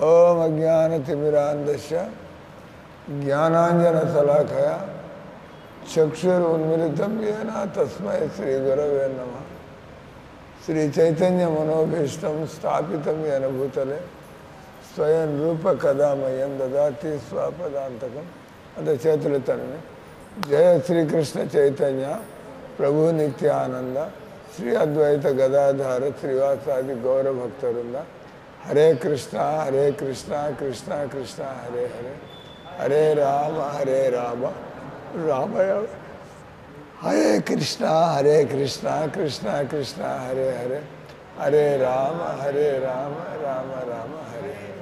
ఓం అజ్ఞానతిమిరాంధస్య జ్ఞానాంజనశలాకయ చక్షురున్మిళితం యేన తస్మై శ్రీగురవే నమః. శ్రీ చైతన్య మనోభీష్టం స్థాపితం యేన భూతలే స్వయం రూప కదామయం దదాతి స్వపదాంతకం. అంత చేతులు తనని. జయ శ్రీకృష్ణ చైతన్య ప్రభు నిత్యానంద శ్రీ అద్వైత గదాధార శ్రీవాసాది గౌరభక్తవృంద. హరే కృష్ణ కృష్ణ కృష్ణ హరే హరే, హరే రామ రామ హరే కృష్ణ కృష్ణ కృష్ణ హరే హరే, హరే రామ రామ రామ హరే హరే.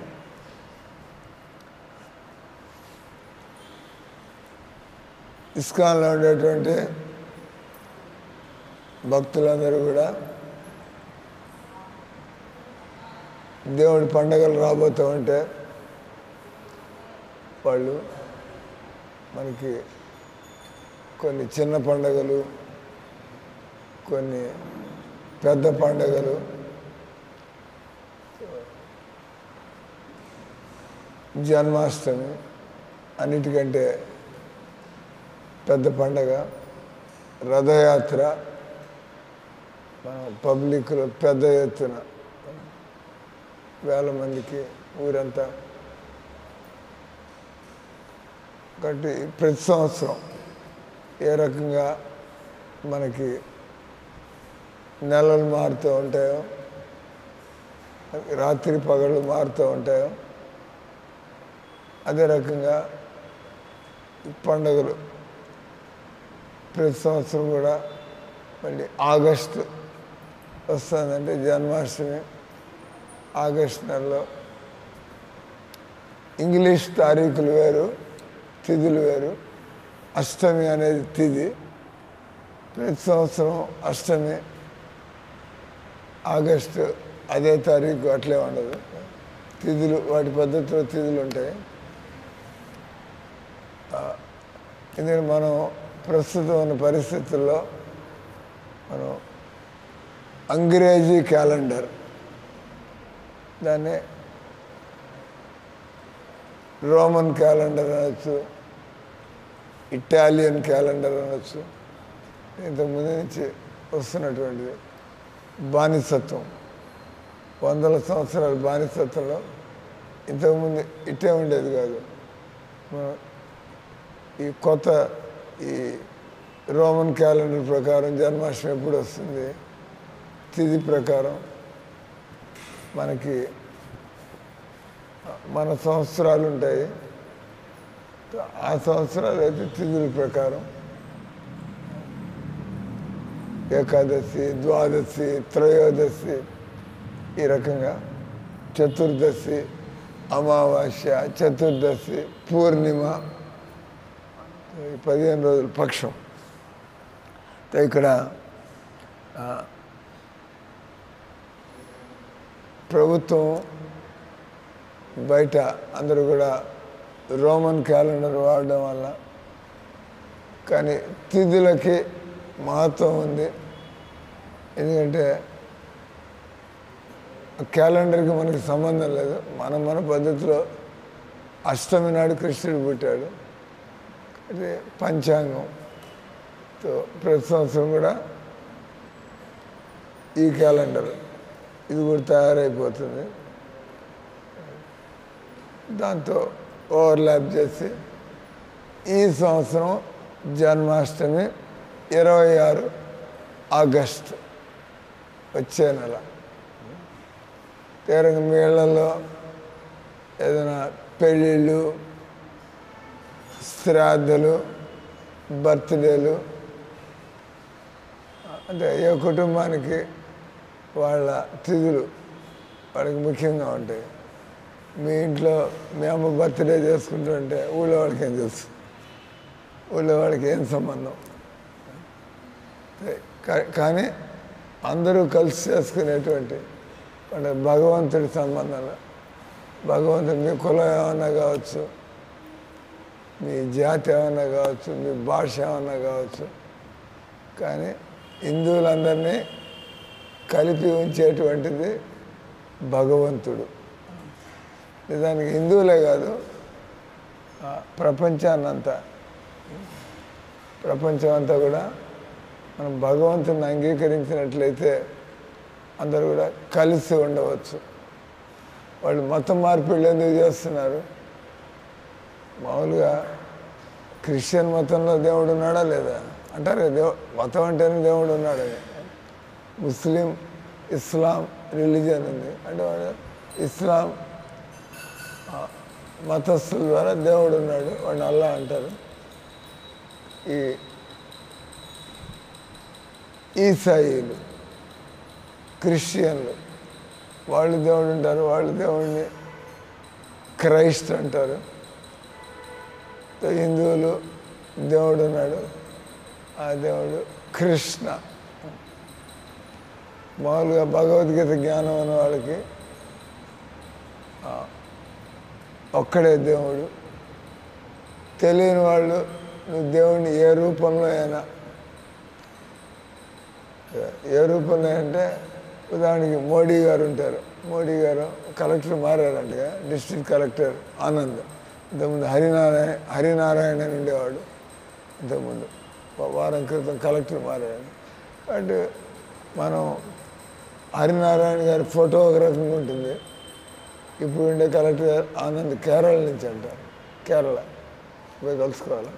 ఇస్కాన్లో ఉండేటువంటి భక్తులందరూ కూడా దేవుడి పండగలు రాబోతూ ఉంటే వాళ్ళు మనకి కొన్ని చిన్న పండగలు, కొన్ని పెద్ద పండగలు, జన్మాష్టమి అన్నిటికంటే పెద్ద పండగ, రథయాత్ర మన పబ్లిక్లో పెద్ద ఎత్తున వేల మందికి ఊరంతా. కాబట్టి ప్రతి సంవత్సరం ఏ రకంగా మనకి నెలలు మారుతూ ఉంటాయో, రాత్రి పగళ్ళు మారుతూ ఉంటాయో, అదే రకంగా పండుగలు ప్రతి సంవత్సరం కూడా మళ్ళీ ఆగస్టు వస్తుందంటే జన్మాష్టమి ఆగస్టు నెలలో. ఇంగ్లీష్ తారీఖులు వేరు, తిథులు వేరు. అష్టమి అనేది తిథి. ప్రతి సంవత్సరం అష్టమి ఆగస్టు అదే తారీఖు అట్లే ఉండదు. తిథులు వాటి పద్ధతిలో తిథులు ఉంటాయి. ఎందుకంటే మనం ప్రస్తుతం ఉన్న పరిస్థితుల్లో మనం అంగ్రేజీ క్యాలెండర్, దాన్ని రోమన్ క్యాలెండర్ అనొచ్చు, ఇటాలియన్ క్యాలెండర్ అనొచ్చు. ఇంతకుముందు నుంచి వస్తున్నటువంటిది బానిసత్వం. వందల సంవత్సరాల బానిసత్వంలో ఇంతకుముందు ఇట్టే ఉండేది కాదు. ఈ కొత్త ఈ రోమన్ క్యాలెండర్ ప్రకారం జన్మాష్టమి ఎప్పుడు వస్తుంది, తిథి ప్రకారం మనకి మన సంవత్సరాలు ఉంటాయి. ఆ సంవత్సరాలు అయితే తిథుల ప్రకారం ఏకాదశి, ద్వాదశి, త్రయోదశి, ఈ రకంగా చతుర్దశి, అమావాస్య, చతుర్దశి, పూర్ణిమ, 15 రోజుల పక్షం. ఇక్కడ ప్రభుత్వం బయట అందరూ కూడా రోమన్ క్యాలెండర్ వాడడం వల్ల, కానీ తిథులకి మహత్వం ఉంది. ఎందుకంటే క్యాలెండర్కి మనకి సంబంధం లేదు. మన పద్ధతిలో అష్టమి నాడు కృష్ణుడు పుట్టాడు. అంటే పంచాంగంతో ప్రతి సంవత్సరం కూడా ఈ క్యాలెండర్ ఇది కూడా తయారైపోతుంది. దాంతో ఓవర్లాప్ చేసి ఈ సంవత్సరం జన్మాష్టమి 26 ఆగస్టు వచ్చే నెల. తీరంగా మీ ఇళ్లలో ఏదైనా పెళ్ళిళ్ళు, శ్రాద్ధలు, బర్త్డేలు, అంటే ఏ కుటుంబానికి వాళ్ళ తిథులు వాళ్ళకి ముఖ్యంగా ఉంటాయి. మీ ఇంట్లో మీ అమ్మ బర్త్డే చేసుకుంటుంటే ఊళ్ళో వాళ్ళకి ఏం తెలుసు, ఊళ్ళో వాళ్ళకి ఏం సంబంధం. కానీ అందరూ కలిసి చేసుకునేటువంటి అంటే భగవంతుడి సంబంధాలు. భగవంతుడు మీ కులం ఏమన్నా కావచ్చు, మీ జాతి ఏమన్నా కావచ్చు, మీ భాష ఏమన్నా కావచ్చు, కానీ హిందువులందరినీ కలిపి ఉంచేటువంటిది భగవంతుడు. నిజానికి హిందువులే కాదు, ప్రపంచాన్నంతా ప్రపంచం అంతా కూడా మనం భగవంతుని అంగీకరించినట్లయితే అందరూ కూడా కలిసి ఉండవచ్చు. వాళ్ళు మతం మార్పిళ్ళు ఎందుకు చేస్తున్నారు? మామూలుగా క్రిస్టియన్ మతంలో దేవుడు ఉన్నాడా లేదా అంటారు. మతం అంటేనే దేవుడు ఉన్నాడని. ముస్లిం, ఇస్లాం రిలీజియన్ ఉంది అంటే వాడు ఇస్లాం మతస్థుల ద్వారా దేవుడు ఉన్నాడు, వాడిని అల్లా అంటారు. ఈ ఈసాయిలు, క్రిస్టియన్లు వాళ్ళు దేవుడు ఉంటారు, వాళ్ళు దేవుడిని క్రైస్ట్ అంటారు. హిందువులు దేవుడు ఉన్నాడు, ఆ దేవుడు కృష్ణ. మామూలుగా భగవద్గీత జ్ఞానం ఉన్న వాళ్ళకి ఒక్కడే దేవుడు. తెలియని వాళ్ళు నువ్వు దేవుడిని ఏ రూపంలో అయినా, ఏ రూపంలో అంటే ఉదాహరణకి మోడీ గారు ఉంటారు. మోడీ గారు కలెక్టర్ మారారంటగా, డిస్ట్రిక్ట్ కలెక్టర్ ఆనంద్. ఇంతకుముందు హరినారాయణ అని ఉండేవాడు. ఇంతకుముందు వారం క్రితం కలెక్టర్ మారాడు. అంటే మనం హరినారాయణ గారి ఫోటో ఒక రకంగా ఉంటుంది. ఇప్పుడు ఉండే కలెక్టర్ గారు ఆనంద్ కేరళ నుంచి అంటారు. కేరళ పోయి కలుసుకోవాలి.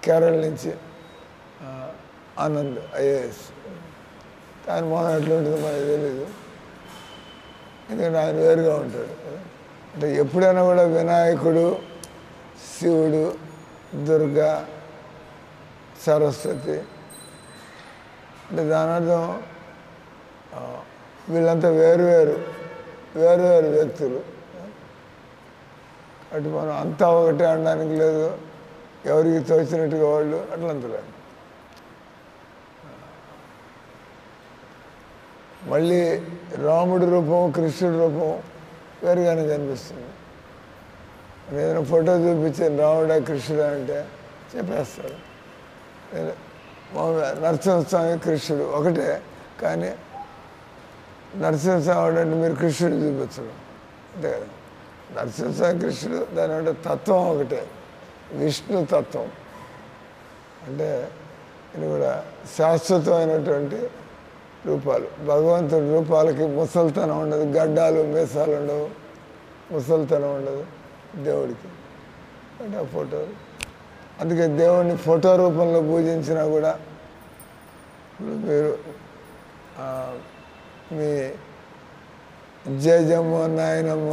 కేరళ నుంచి ఆనంద్ ఐఏఎస్. ఆయన మొహం ఎట్లా ఉంటుందో మనకు తెలీదు, ఎందుకంటే ఆయన వేరుగా ఉంటాడు. అంటే ఎప్పుడైనా కూడా వినాయకుడు, శివుడు, దుర్గా, సరస్వతి అంటే దాని అర్థం వీళ్ళంతా వేరు వ్యక్తులు. అటు మనం అంతా ఒకటే అనడానికి లేదు, ఎవరికి తోచినట్టుగా వాళ్ళు అట్లంతలేదు. మళ్ళీ రాముడి రూపం, కృష్ణుడి రూపం వేరుగానే కనిపిస్తుంది. ఏదైనా ఫోటో చూపించాను రాముడా కృష్ణుడా అంటే చెప్పేస్తాడు. నరసింహస్వామి కృష్ణుడు ఒకటే, కానీ నరసింహస్వామి అంటే మీరు కృష్ణుడు చూపించడం అంతే కదా. నరసింహస్వామి కృష్ణుడు దాని అంటే తత్వం ఒకటే, విష్ణు తత్వం. అంటే ఇది కూడా శాశ్వతమైనటువంటి రూపాలు. భగవంతుడి రూపాలకి ముసలితనం ఉండదు, గడ్డాలు మీసాలు ఉండవు, ముసలితనం ఉండదు దేవుడికి. అంటే ఆ ఫోటో, అందుకే దేవుడిని ఫోటో రూపంలో పూజించినా కూడా ఇప్పుడు మీరు మీ జేజమ్మ, నాయనమ్మ,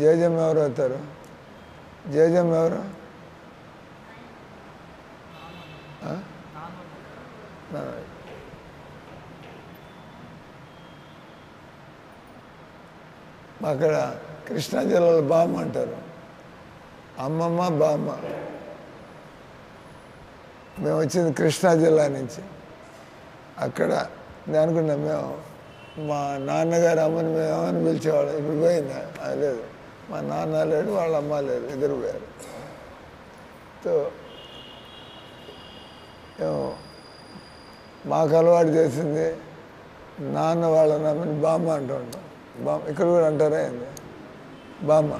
జేజమ్మ ఎవరు అవుతారు? జేజమ్మ ఎవరు? అక్కడ కృష్ణా జిల్లాలో బామ్మ అంటారు. అమ్మమ్మ, బామ్మ. మేము వచ్చింది కృష్ణా జిల్లా నుంచి. అక్కడ నేను అనుకున్నాం, మేము మా నాన్నగారు అమ్మని మేము ఏమని పిలిచేవాళ్ళం. ఇప్పుడు పోయిందా? లేదు, మా నాన్న లేడు, వాళ్ళ అమ్మ లేరు, ఇద్దరు పోయారు. సో మాకు అలవాటు చేసింది నాన్న వాళ్ళ అమ్మని బామ్మ అంటూ ఉంటాం. బామ్మ ఇక్కడ కూడా అంటారా ఏంది? బామ్మ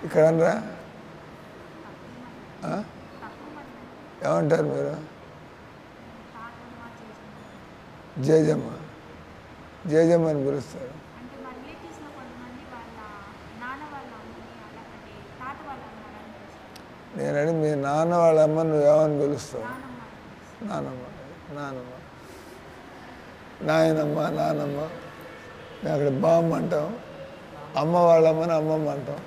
ఇక్కడ అనరా? ఏమంటారు మీరు? జేజమ్మ, జేజమ్మ అని పిలుస్తారు. నేనని మీ నాన్న వాళ్ళ అమ్మ నువ్వు ఏమని పిలుస్తావు? నానమ్మ, నానమ్మ, నాయనమ్మ, నానమ్మ. మేము అక్కడ బామ్మ అంటాం, అమ్మ వాళ్ళమ్మని అమ్మమ్మ అంటాం.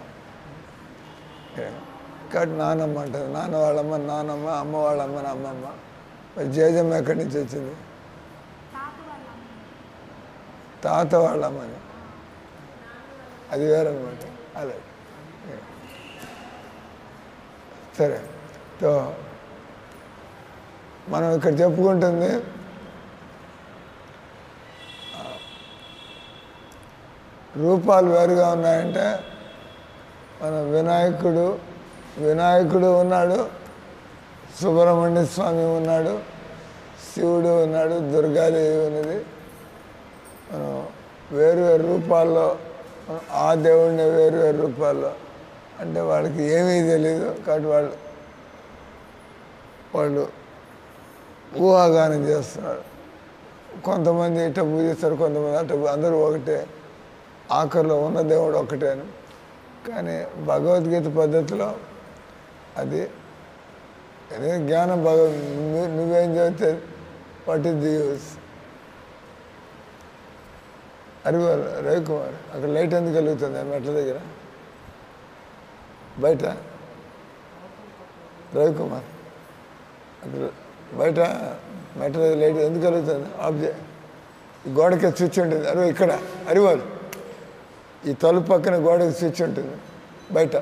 కాబట్టి నానమ్మ అంటారు. నాన్న వాళ్ళమ్మ నానమ్మ, అమ్మ వాళ్ళమ్మని అమ్మమ్మ. మరి జేజమ్మ ఎక్కడి నుంచి వచ్చింది? తాత వాళ్ళమ్మని, అది వేరనమాట. అదే సరే. సో మనం ఇక్కడ చెప్పుకుంటుంది రూపాలు వేరుగా ఉన్నాయంటే మన వినాయకుడు ఉన్నాడు, సుబ్రహ్మణ్య స్వామి ఉన్నాడు, శివుడు ఉన్నాడు, దుర్గాదేవి ఉన్నది. మనం వేరు రూపాల్లో ఆ దేవుడిని వేరు వేరు రూపాల్లో అంటే వాళ్ళకి ఏమీ తెలియదు కాబట్టి వాళ్ళు ఊహాగానం చేస్తున్నారు. కొంతమంది ఇట్ట పూజిస్తారు, కొంతమంది అట్ట, అందరూ ఒకటే, ఆఖరిలో ఉన్న దేవుడు ఒక్కటే అని. కానీ భగవద్గీత పద్ధతిలో అది జ్ఞానం నువ్వేం చదివితే వాట్ ఈస్ ది యూస్. అరివారు రవికుమార్ అక్కడ లైట్ ఎందుకు కలుగుతుంది మెట్ల దగ్గర బయట? రవికుమార్ అక్కడ బయట మెట్ల దగ్గర లైట్ ఎందుకు కలుగుతుంది? గోడకి స్విచ్ ఉంటుంది. అరే ఇక్కడ అరివారు ఈ తలుపు పక్కన గోడకి స్విచ్ ఉంటుంది బయట.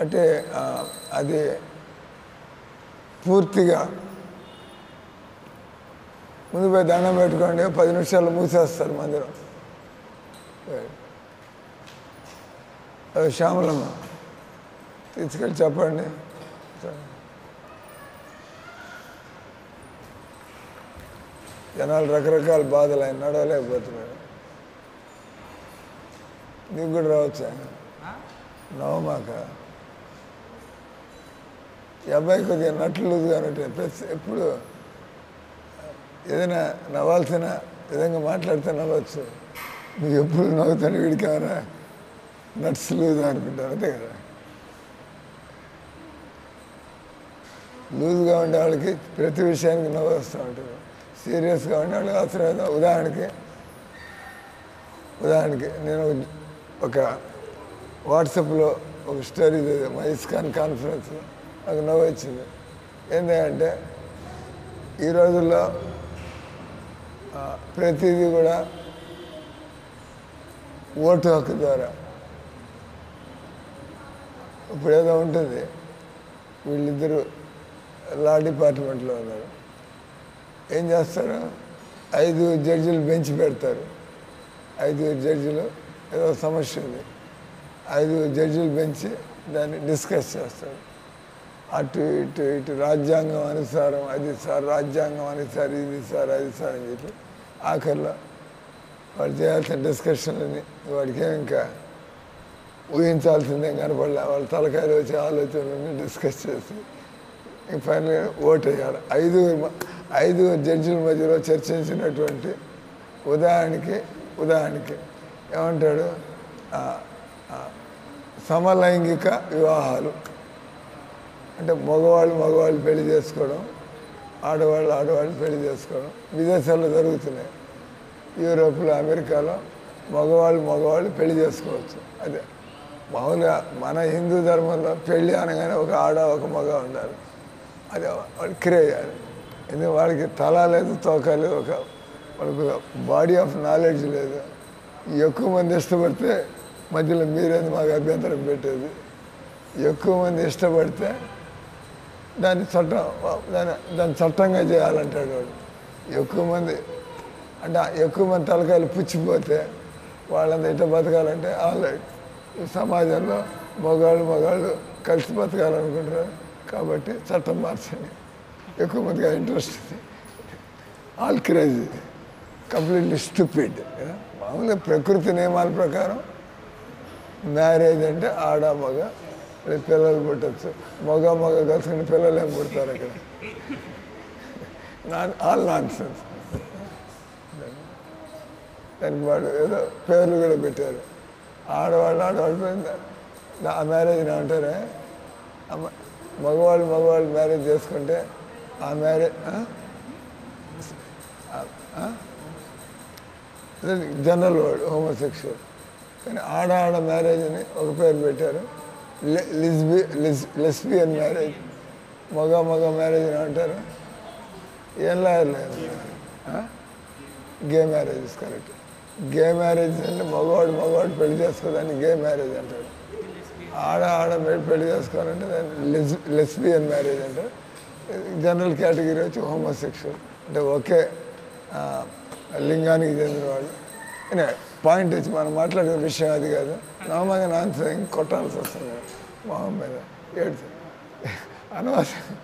అంటే అది పూర్తిగా ముందు పోయి దండం పెట్టుకోండి, 10 నిమిషాలు మూసేస్తారు మందిరం. శ్యామలమ్మ తీసుకెళ్ళి చెప్పండి. జనాలు రకరకాల బాధలు ఆయన నడవలేకపోతున్నాడు. నీకు కూడా రావచ్చు ఆయన నవమాక. ఈ అబ్బాయి కొద్దిగా నట్లు కాబట్టి ఎప్పుడు ఏదైనా నవ్వాల్సిన విధంగా మాట్లాడితే నవ్వచ్చు. నువ్వు ఎప్పుడు నవ్వుతాను వీడికి ఏమైనా నట్స్ లూజ్ అనుకుంటాను, అంతే కదా. లూజ్గా ఉండే వాళ్ళకి ప్రతి విషయానికి నవ్వు వస్తూ ఉంటుంది. సీరియస్గా ఉండే వాళ్ళకి అవసరం. ఉదాహరణకి నేను ఒక వాట్సాప్లో ఒక స్టోరీ మా ఇస్కాన్ కాన్ఫరెన్స్లో నాకు నవ్వు వచ్చింది. ఏంటంటే ఈ రోజుల్లో ప్రతిదీ కూడా ఓటు హక్కు ద్వారా ఇప్పుడు ఏదో ఉంటుంది. వీళ్ళిద్దరూ లా డిపార్ట్మెంట్లో ఉన్నారు. ఏం చేస్తారు, 5 జడ్జిలు బెంచ్ పెడతారు. 5 జడ్జిలు ఏదో సమస్య ఉంది, 5 జడ్జిలు బెంచి దాన్ని డిస్కస్ చేస్తారు. అటు ఇటు ఇటు రాజ్యాంగం అనుసారం అది సార్, రాజ్యాంగం అనుసారం ఇది సార్, అది సార్ అని చెప్పి ఆఖరిలో వాడు చేయాల్సిన డిస్కషన్లని వాడికి ఇంకా ఊహించాల్సిందే కనపడలే. వాళ్ళ తలకాయలు వచ్చి ఆలోచనలన్నీ డిస్కస్ చేసి ఫైనల్గా ఓటు వేయాలి. 5 జడ్జిల మధ్యలో చర్చించినటువంటి ఉదాహరణకి ఏమంటాడు, సమలైంగిక వివాహాలు అంటే మగవాళ్ళు పెళ్లి చేసుకోవడం, ఆడవాళ్ళు పెళ్లి చేసుకోవడం విదేశాల్లో జరుగుతున్నాయి. యూరోప్లో, అమెరికాలో మగవాళ్ళు పెళ్లి చేసుకోవచ్చు. అదే మామూలుగా మన హిందూ ధర్మంలో పెళ్ళి అనగానే ఒక ఆడ ఒక మగ ఉండాలి. అది వాళ్ళు క్రియేయాలి. ఎందుకంటే వాళ్ళకి తల లేదు, తోక లేదు, వాళ్ళకి బాడీ ఆఫ్ నాలెడ్జ్ లేదు. ఎక్కువ మంది ఇష్టపడితే మధ్యలో మీరేది మాకు అభ్యంతరం పెట్టేది. ఎక్కువ మంది ఇష్టపడితే దాన్ని చట్టంగా చేయాలంటాడు వాడు. ఎక్కువ మంది తలకాయలు పుచ్చిపోతే వాళ్ళంతా ఇట్లా బతకాలంటే ఆల్రెడీ సమాజంలో మగవాళ్ళు కలిసి బతకాలనుకుంటారు. కాబట్టి చట్టం మార్చండి. ఎక్కువ మందిగా ఇంట్రెస్ట్ ఉంది. All crazy, completely stupid. మామూలుగా ప్రకృతి నియమాల ప్రకారం మ్యారేజ్ అంటే ఆడ మగ పిల్లలు పుట్టచ్చు. మగ కలుసుకుని పిల్లలు ఏం పుడతారు అక్కడ? All non sense. దానికి వాడు ఏదో పేర్లు కూడా పెట్టారు. ఆడవాళ్ళు ఆ మ్యారేజ్ ఏమంటారే, మగవాళ్ళు మ్యారేజ్ చేసుకుంటే ఆ మ్యారేజ్ జనరల్ వర్డ్ హోమోసెక్షువల్. కానీ ఆడ మ్యారేజ్ అని ఒక పేరు పెట్టారు. లెస్బియన్ మ్యారేజ్, మగ మ్యారేజ్ అని అంటారు. ఏం లేదు గే మ్యారేజెస్ కరెక్ట్. గే మ్యారేజ్ అంటే మగవాడు పెళ్లి చేసుకోదాన్ని గే మ్యారేజ్ అంటాడు. ఆడ పెళ్లి చేసుకోవాలంటే దాన్ని లెస్బియన్ మ్యారేజ్ అంటారు. జనరల్ కేటగిరీ వచ్చి హోమోసెక్షువల్ అంటే ఒకే లింగానికి చెందిన వాళ్ళు. పాయింట్ వచ్చి మనం మాట్లాడే విషయం అది కాదు. నామగా నాన్న కొట్టాల్సి వస్తుంది మొహం మీద అనవసరం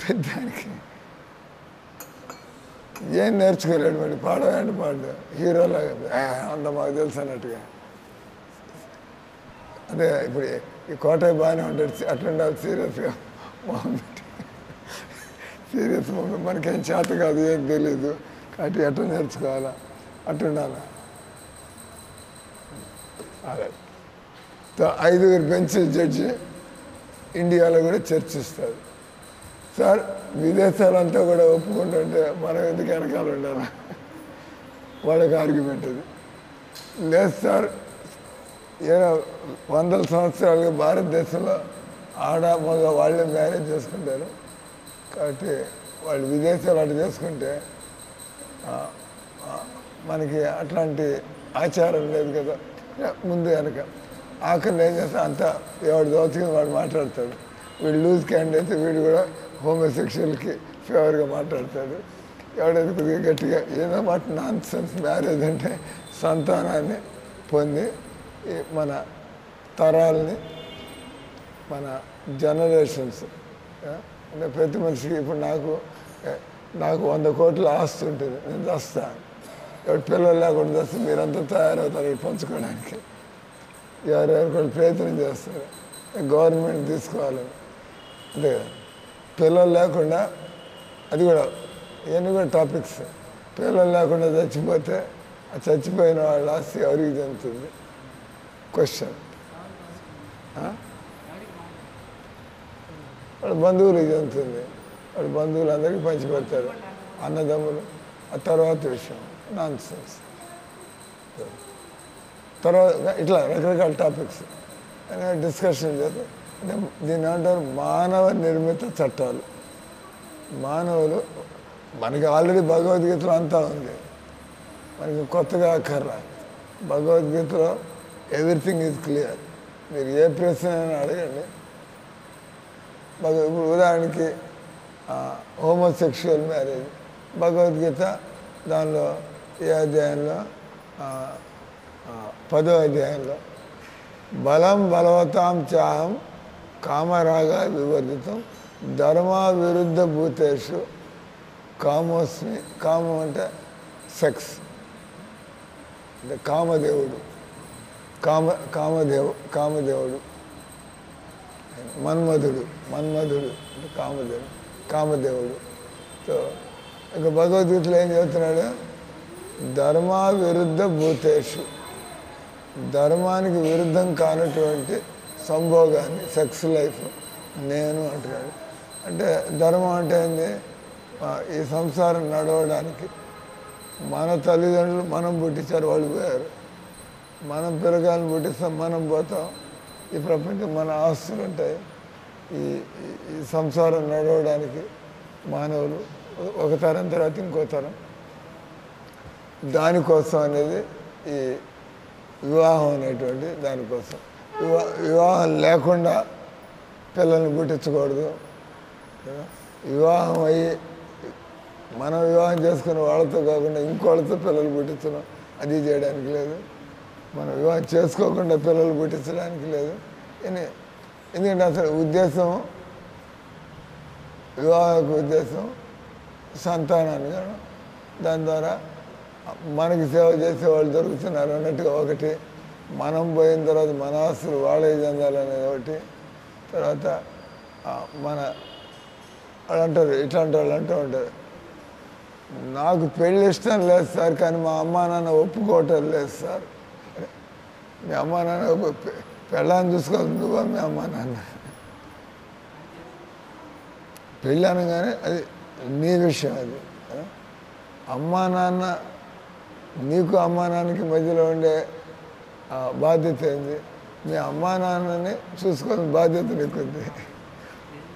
పెద్దానికి. ఏం నేర్చుకోలేడు మరి పాడవేంటి పాడు హీరోలాగా అంత మాకు తెలుసు అన్నట్టుగా. అదే ఇప్పుడు ఈ కోటయ్య బాగానే ఉంటాడు అట్లుండాలి సీరియస్గా మొహం పెట్టి సీరియస్ మొహం మనకేం చేత కాదు ఏం తెలీదు కాబట్టి ఎట్లా నేర్చుకోవాలా అట్లుండాలా. అదే 5 బెంచ్ జడ్జి ఇండియాలో కూడా చర్చిస్తారు. సార్ విదేశాలంతా కూడా ఒప్పుకుంటుంటే మనం ఎందుకు వెనకాల ఉండాలా వాళ్ళకి ఆర్గ్యుమెంట్ అది. లేదు సార్ ఏదో 100 సంవత్సరాలుగా భారతదేశంలో ఆడ మగ వాళ్ళే మ్యారేజ్ చేసుకుంటారు కాబట్టి వాళ్ళు విదేశాలు అటు చేసుకుంటే మనకి అట్లాంటి ఆచారం లేదు కదా. ముందు వెనక ఆఖరిని ఏం చేస్తా అంతా ఎవడు దోచుకుని వాడు మాట్లాడతాడు. వీడు లూజ్ క్యాండిడేట్ వీడు కూడా హోమోసెక్షువల్కి ఫేవర్గా మాట్లాడతాడు. ఎవడైతే కొద్దిగా గట్టిగా ఏదో మాట నాన్ సెన్స్ మ్యారేజ్ అంటే సంతానాన్ని పొంది మన తరాలని మన జనరేషన్స్ అంటే ప్రతి మనిషికి ఇప్పుడు నాకు 100 కోట్ల ఆస్తి ఉంటుంది, నేను తెస్తాను. ఎవరు పిల్లలు లేకుండా తెస్తే మీరంతా తయారవుతారు పంచుకోవడానికి. ఎవరెవరు కూడా ప్రయత్నం చేస్తారు గవర్నమెంట్ తీసుకోవాలని. అంతే కదా. పిల్లలు లేకుండా అది కూడా ఇవన్నీ కూడా టాపిక్స్. పిల్లలు లేకుండా చచ్చిపోతే ఆ చచ్చిపోయిన వాళ్ళ ఆస్తి ఎవరికి చెందుతుంది క్వశ్చన్. వాళ్ళ బంధువులకి చెందుతుంది. వాళ్ళ బంధువులు అందరికీ పంచిపెడతారు అన్నదమ్ములు. ఆ తర్వాత విషయం నాన్ సెన్స్. తర్వాత ఇట్లా రకరకాల టాపిక్స్ డిస్కషన్ చేస్తే అంటే దీన్ని అంటారు మానవ నిర్మిత చట్టాలు. మానవులు మనకి ఆల్రెడీ భగవద్గీతలో అంతా ఉంది, మనకి కొత్తగా అక్కర్లా. భగవద్గీతలో ఎవ్రీథింగ్ ఈజ్ క్లియర్. మీరు ఏ ప్రశ్న అయినా అడగండి. ఇప్పుడు ఉదాహరణకి హోమోసెక్షువల్ మ్యారేజ్ భగవద్గీత దానిలో ఏ అధ్యాయంలో 10వ అధ్యాయంలో బలం బలవతాం చాహం కామరాగా వివర్జితం ధర్మా విరుద్ధ భూతేషు కామోస్మి. కామం అంటే సెక్స్ అంటే కామదేవుడు. కామదేవుడు మన్మధుడు అంటే కామదేవుడు. సో ఇక భగవద్గీతలో ఏం చెబుతున్నాడు? ధర్మా విరుద్ధ భూతేషు, ధర్మానికి విరుద్ధం కానటువంటి సంభోగాన్ని సెక్స్ లైఫ్ నేను అంటున్నాడు. అంటే ధర్మం అంటే ఏంది? ఈ సంసారం నడవడానికి మన తల్లిదండ్రులు మనం పుట్టించారు, వాళ్ళు పోయారు. మనం పిల్లగాలను పుట్టిస్తాం, మనం పోతాం. ఈ ప్రపంచం మన ఆస్తులు ఉంటాయి. ఈ సంసారం నడవడానికి మానవులు ఒక తరం తర్వాత ఇంకో తరం. దానికోసం అనేది ఈ వివాహం అనేటువంటి దానికోసం. వివాహం లేకుండా పిల్లల్ని పుట్టించకూడదు. వివాహం అయ్యి మనం వివాహం చేసుకున్న వాళ్ళతో కాకుండా ఇంకోళ్ళతో పిల్లలు పుట్టించడం అది చేయడానికి లేదు. మనం వివాహం చేసుకోకుండా పిల్లలు పుట్టించడానికి లేదు. ఎందుకంటే అసలు ఉద్దేశం వివాహకు ఉద్దేశం సంతానాన్ని కాదు. దాని ద్వారా మనకి సేవ చేసే వాళ్ళు దొరుకుతున్నారు అన్నట్టుగా ఒకటి, మనం పోయిన తర్వాత మన ఆస్తులు వాళ్ళే చెందాలనేది ఒకటి. తర్వాత మన వాళ్ళు అంటారు, ఇట్లాంటి వాళ్ళు అంటూ ఉంటారు, నాకు పెళ్ళి ఇష్టం లేదు సార్ కానీ మా అమ్మా నాన్న ఒప్పుకోవటం లేదు సార్. మీ అమ్మా నాన్న పెళ్ళాన్ని చూసుకోవాలి నువ్వా మీ అమ్మా నాన్న? పెళ్ళి అనగానే అది నీ విషయం. అది అమ్మా నాన్న, నీకు అమ్మా నాన్నకి మధ్యలో ఉండే బాధ్యత ఏంది? మీ అమ్మా నాన్నని చూసుకొని బాధ్యత నీకుంది,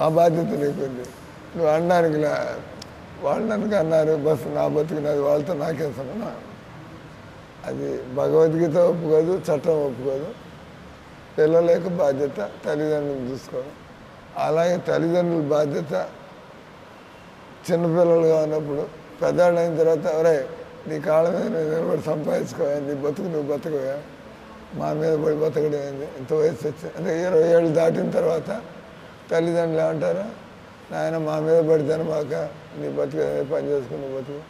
ఆ బాధ్యత నీకుంది. నువ్వు అనడానికి వాళ్ళు నన్ను అన్నారు బస్ నా బతుకున్నది వాళ్ళతో నాకేం సంబంధం. అది భగవద్గీత ఒప్పుకోదు, చట్టం ఒప్పుకోదు. పిల్లల యొక్క బాధ్యత తల్లిదండ్రులు చూసుకోవడం. అలాగే తల్లిదండ్రుల బాధ్యత చిన్నపిల్లలుగా ఉన్నప్పుడు పెద్దవాళ్ళు అయిన తర్వాత ఎవరే నీ కాళ్ళ మీద నువ్వు నిలబడి సంపాదించుకోవా, నీ బతుకు నువ్వు బతకవా, మా మీద పడి బతకడం ఏంది? ఇంత వయసు వచ్చి అంటే 20 ఏళ్ళు దాటిన తర్వాత తల్లిదండ్రులు ఏమంటారు? నాయన మా మీద పడితేనే మాక నీ బతుకు పని చేసుకుని బతుకు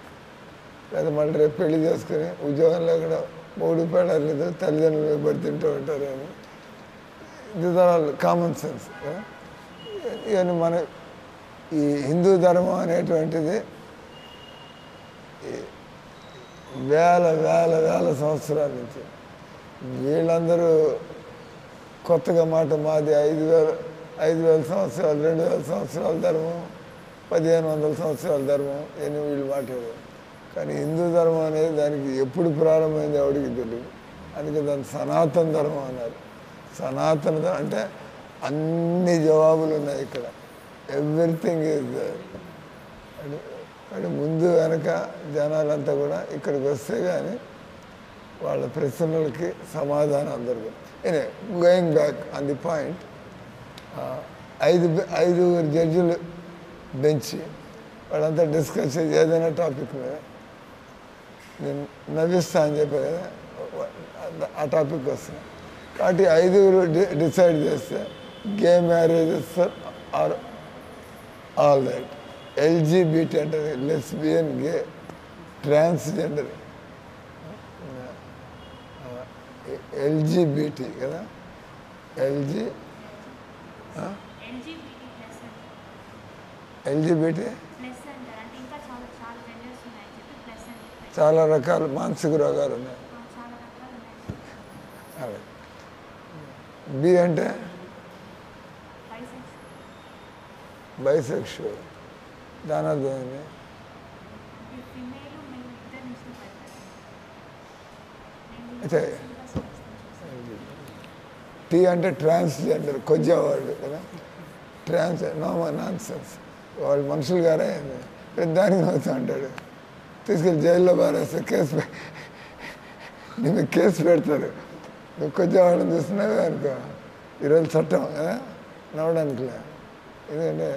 లేదా మళ్ళీ రేపు పెళ్లి చేసుకుని ఉద్యోగంలో కూడా 3 రూపాయలు లేదు తల్లిదండ్రులు పడి తింటూ ఉంటారు అని. This are all common sense. ఇవన్నీ మన ఈ హిందూ ధర్మం అనేటువంటిది వేల వేల వేల సంవత్సరాల నుంచి వీళ్ళందరూ కొత్తగా మాట మాది 5,000 సంవత్సరాలు 2,000 సంవత్సరాల ధర్మం 1,500 సంవత్సరాల ధర్మం అని వీళ్ళు మాట్లాడారు. కానీ హిందూ ధర్మం అనేది దానికి ఎప్పుడు ప్రారంభమైంది ఎవరికి తెలియదు. అందుకే దాన్ని సనాతన ధర్మం అన్నారు. సనాతన అంటే అన్ని జవాబులు ఉన్నాయి ఇక్కడ. Everything is there. అంటే ముందు వెనక జనాలంతా కూడా ఇక్కడికి వస్తే కానీ వాళ్ళ ప్రశ్నలకి సమాధానం దొరకదు. Going back on the point, 5 జడ్జిలు బెంచి వాళ్ళంతా డిస్కస్ చేసి ఏదైనా టాపిక్ మీద నేను నవ్విస్తా అని చెప్పారు కదా, ఆ టాపిక్ వస్తుంది. కాబట్టి 5 డిసైడ్ చేస్తే gay marriages are all right. LGBT అంటారు, లెస్బియన్, గే, ట్రాన్స్జెండర్, ఎల్జీబీటీ కదా, ఎల్జీబీటీ చాలా రకాల మానసిక రోగాలు ఉన్నాయి. అదే బి అంటే బైసెక్షువల్. దాని అర్థం ఏంటి? అయితే టీ అంటే ట్రాన్స్జెండర్, కొజ్జావాళ్ళు కదా, నాన్ సెన్స్. వాళ్ళు మనుషులు గారే దానికి అవుతూ ఉంటాడు. తీసుకెళ్ళి జైల్లో పారేస్తే నేను కేసు పెడతారు. నువ్వు కొజ్జావాళ్ళని చూస్తున్నావు అనుకో, ఈరోజు చట్టం కదా నవ్వడానికిలే. ఎందుకంటే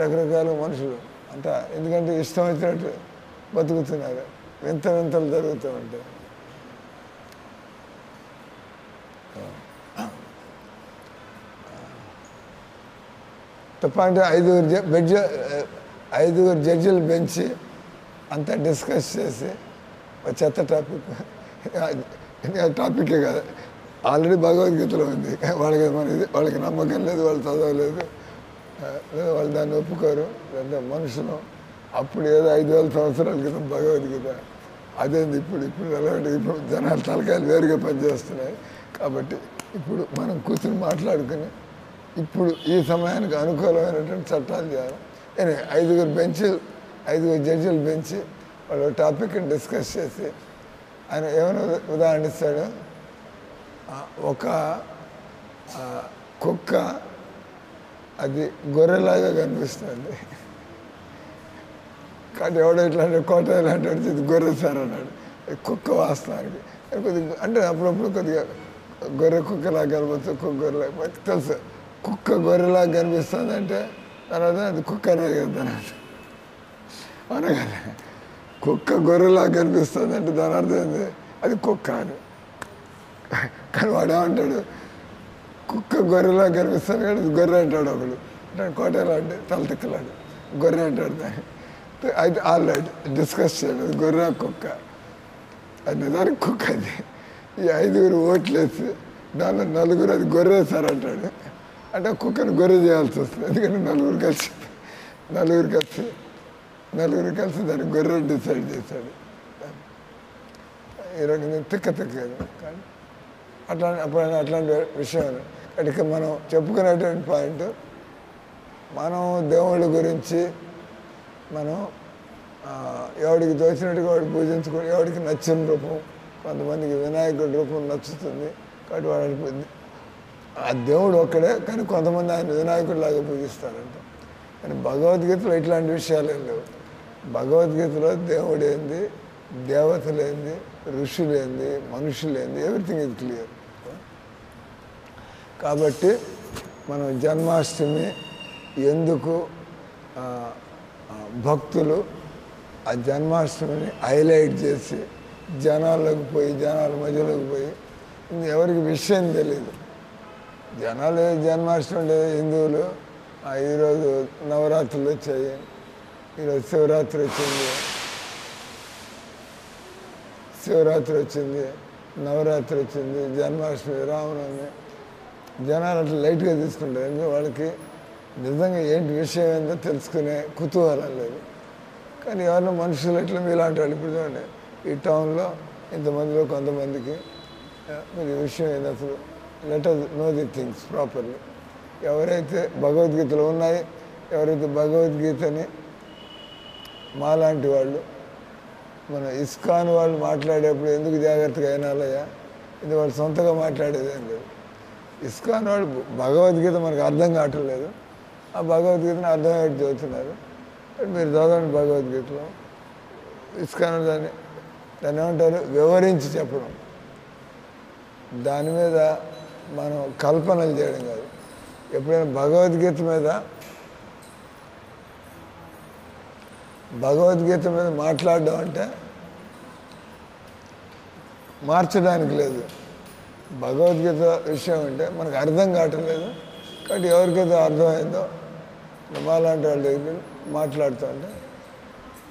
రకరకాల మనుషులు అంతా, ఎందుకంటే ఇష్టం వచ్చినట్టు బతుకుతున్నారు, వింతలు జరుగుతూ ఉంటాయి. తప్ప అంటే 5 జడ్జిలు బెంచి అంతా డిస్కస్ చేసి చెత్త టాపికే కదా, ఆల్రెడీ భగవద్గీతలో ఉంది. వాళ్ళకి నమ్మకం లేదు, వాళ్ళు చదవలేదు, లేదా వాళ్ళు దాన్ని ఒప్పుకోరు. లేదా మనుషులు అప్పుడు ఏదో 5,000 సంవత్సరాల క్రితం భగవద్గీత అదేంది ఇప్పుడు ఎలాంటి ఇప్పుడు జనాల తలకాయలు వేరుగా పనిచేస్తున్నాయి. కాబట్టి ఇప్పుడు మనం కూర్చొని మాట్లాడుకుని ఇప్పుడు ఈ సమయానికి అనుకూలమైనటువంటి చట్టాలు చేయాలి. 5 జడ్జిలు బెంచి వాళ్ళు టాపిక్ని డిస్కస్ చేసి ఆయన ఏమైనా ఉదాహరణ ఇస్తాడు. ఒక కుక్క అది గొర్రెలాగా కనిపిస్తుంది. కాబట్టి ఎవడో ఇట్లాంటి కోట ఇలాంటి ఇది గొర్రె సార్ అన్నాడు. కుక్క వాస్తవానికి కొద్దిగా అంటే అప్పుడప్పుడు కొద్దిగా గొర్రె కుక్కలాగా కనిపిస్తుంది, కుక్క గొర్రెలాగా తెలుసు. కుక్క గొర్రెలాగా కనిపిస్తుంది అంటే తర్వాత అది కుక్క అనేది కదా, అవునా కదా. కుక్క గొర్రెలాగా కనిపిస్తుంది అంటే దాని అర్థం ఏంది, అది కుక్క అని. కానీ వాడు ఏమంటాడు, కుక్క గొర్రెలా కనిపిస్తుంది కానీ గొర్రె అంటాడు ఒకడు. అంటే కోటలో అంటే తలతిక్కలాడు గొర్రె అంటాడు దాన్ని. అయితే ఆల్రెడీ డిస్కస్ చేయలేదు గొర్రె కుక్క అది నిజానికి కుక్క. అది ఈ 5 ఓట్లేసి దానిలో 4 అది గొర్రె సార్ అంటాడు. అంటే కుక్కను గొర్రె చేయాల్సి వస్తుంది. ఎందుకంటే 4 కలిసి దాన్ని గొర్రె డిసైడ్ చేశాడు. ఈ రకంగా తిక్క కానీ అట్లాంటి విషయాలు. ఇక మనం చెప్పుకునేటువంటి పాయింట్, మనం దేవుళ్ళ గురించి మనం ఎవడికి తోచినట్టుగా వాడు పూజించుకొని ఎవడికి నచ్చిన రూపం, కొంతమందికి వినాయకుడి రూపం నచ్చుతుంది కాబట్టి వాడు ఆ దేవుడు ఒక్కడే, కానీ కొంతమంది ఆయన వినాయకుడిలాగా పూజిస్తారంట. కానీ భగవద్గీతలో ఇట్లాంటి విషయాలు ఏం లేవు. భగవద్గీతలో దేవుడు ఏంది, దేవతలేంది, ఋషులేంది, మనుషులేంది, ఎవ్రీథింగ్ ఇస్ క్లియర్. కాబట్టి మనం జన్మాష్టమి ఎందుకు భక్తులు ఆ జన్మాష్టమిని హైలైట్ చేసి జనాల్లోకి పోయి జనాల మధ్యలోకి పోయి ఎవరికి విషయం తెలియదు. జనాలు జన్మాష్టమి లేదు, హిందువులు ఈరోజు నవరాత్రులు వచ్చాయి, ఈరోజు శివరాత్రి వచ్చింది, శివరాత్రి వచ్చింది, నవరాత్రి వచ్చింది, జన్మాష్టమి, రామనవమి. జనాలు అట్లా లైట్గా తీసుకుంటారు. ఎందుకంటే వాళ్ళకి నిజంగా ఏంటి విషయం ఏందో తెలుసుకునే కుతూహలం లేదు. కానీ ఎవరినో మనుషులు ఎట్లా మీలాంటి వాళ్ళు ఇప్పుడు చూడండి, ఈ టౌన్లో ఇంతమందిలో కొంతమందికి మీరు ఈ విషయం ఏంది అసలు let us know the things properly. ఎవరైతే భగవద్గీతలో ఉన్నాయి, ఎవరైతే భగవద్గీతని మాలాంటి వాళ్ళు మన ఇస్కాన్ వాళ్ళు మాట్లాడేప్పుడు ఎందుకు జాగ్రత్తగా అయినాలయ్యా, ఇది వాళ్ళు సొంతగా మాట్లాడేది ఏం లేదు. ఇస్కాన్ వాళ్ళు భగవద్గీత మనకు అర్థం కావటం లేదు, ఆ భగవద్గీతను అర్థమయ్యేట్టు చదువుతున్నారు. మీరు చదవండి భగవద్గీతలో. ఇస్కాన్ దాన్ని ఏమంటారు, వివరించి చెప్పడం. దాని మీద మనం కల్పనలు చేయడం కాదు. ఎప్పుడైనా భగవద్గీత మీద మాట్లాడడం అంటే మార్చడానికి లేదు. భగవద్గీత విషయం అంటే మనకు అర్థం కావటం లేదు, కాబట్టి ఎవరికైతే అర్థమైందో మాలాంటి వాళ్ళ దగ్గర మాట్లాడుతూ ఉంటే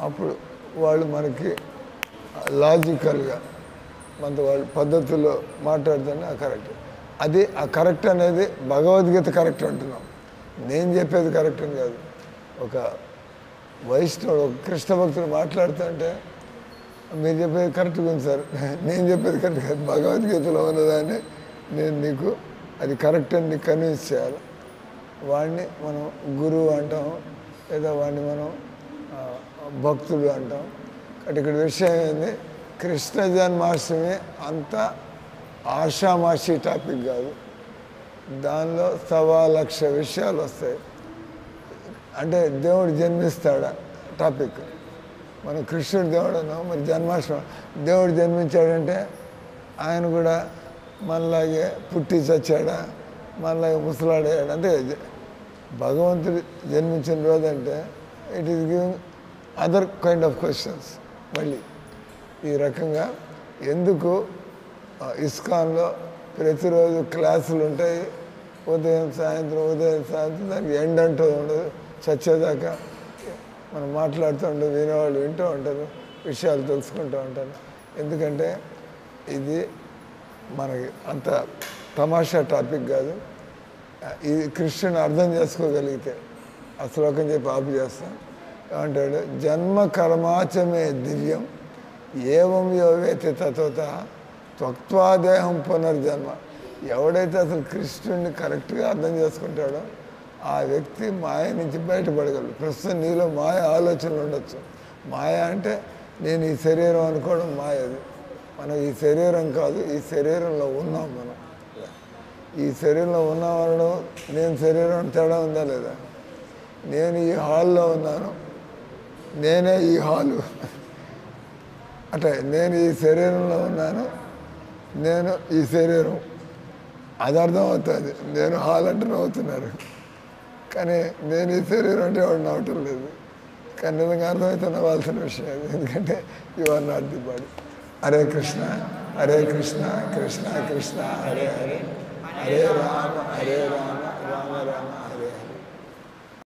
అప్పుడు వాళ్ళు మనకి లాజికల్గా మనతో వాళ్ళ పద్ధతుల్లో మాట్లాడుతూనే ఆ కరెక్ట్. అది ఆ కరెక్ట్ అనేది భగవద్గీత కరెక్ట్ అంటున్నాం, నేను చెప్పేది కరెక్ట్ అని కాదు. ఒక వైష్ణవుడు, ఒక కృష్ణ భక్తుడు మాట్లాడుతుంటే మీరు చెప్పేది కరెక్ట్గా ఉంది సార్, నేను చెప్పేది కరెక్ట్ కాదు, భగవద్గీతలో ఉన్నదాన్ని నేను నీకు అది కరెక్ట్ అని నీకు కన్విన్స్ చేయాలి. వాడిని మనం గురువు అంటాం, లేదా వాడిని మనం భక్తుడు అంటాం. కాబట్టి ఇక్కడ విషయం ఏంది, కృష్ణ జన్మాష్టమి అంత ఆషామాషి టాపిక్ కాదు. దానిలో 1,00,000 విషయాలు వస్తాయి. అంటే దేవుడు జన్మిస్తాడా టాపిక్. మనం కృష్ణుడు దేవుడు అన్నాం, మరి జన్మాష్టమి దేవుడు జన్మించాడంటే ఆయన కూడా మనలాగే పుట్టి చచ్చాడా, మనలాగే ముసలాడాడు. అంటే భగవంతుడు జన్మించిన రోజు అంటే it is giving other kind of questions. మళ్ళీ ఈ రకంగా ఎందుకు ఇస్కాన్లో ప్రతిరోజు క్లాసులు ఉంటాయి, ఉదయం సాయంత్రం దానికి ఎండ్ అంటూ ఉండదు, చచ్చేదాకా మనం మాట్లాడుతూ ఉంటాం, వినేవాళ్ళు వింటూ ఉంటారు, విషయాలు తెలుసుకుంటూ ఉంటారు. ఎందుకంటే ఇది మనకి అంత తమాషా టాపిక్ కాదు. ఇది కృష్ణుని అర్థం చేసుకోగలిగితే ఆ శ్లోకం చెప్పి ఆపు చేస్తాం. ఏమంటాడు, జన్మ కర్మాచమే దివ్యం ఏవం యోవేతి తతోత త్వక్త్వాదేహం పునర్జన్మ. ఎవడైతే అసలు కృష్ణుడిని కరెక్ట్గా అర్థం చేసుకుంటాడో ఆ వ్యక్తి మాయ నుంచి బయటపడగలడు. ప్రస్తుతం నీలో మాయ ఆలోచనలు ఉండొచ్చు. మాయ అంటే నేను ఈ శరీరం అనుకోవడం మాయది. మనం ఈ శరీరం కాదు, ఈ శరీరంలో ఉన్నాం. మనం ఈ శరీరంలో ఉన్నామనడం, నేను శరీరం తేడా ఉందా లేదా? నేను ఈ హాల్లో ఉన్నాను, నేనే ఈ హాలు. అంటే నేను ఈ శరీరంలో ఉన్నాను, నేను ఈ శరీరం, అది అర్థం అవుతుంది. నేను హాల్ అంటే నవ్వుతున్నారు, కానీ నేను ఈ శరీరం అంటే వాడు నవ్వటం లేదు. కానీ నిజంగా అర్థమైతే నవ్వాల్సిన విషయం అది. ఎందుకంటే you are not the body. Hare Krishna Hare Krishna Krishna Krishna Hare Hare, Hare Rama Rama Rama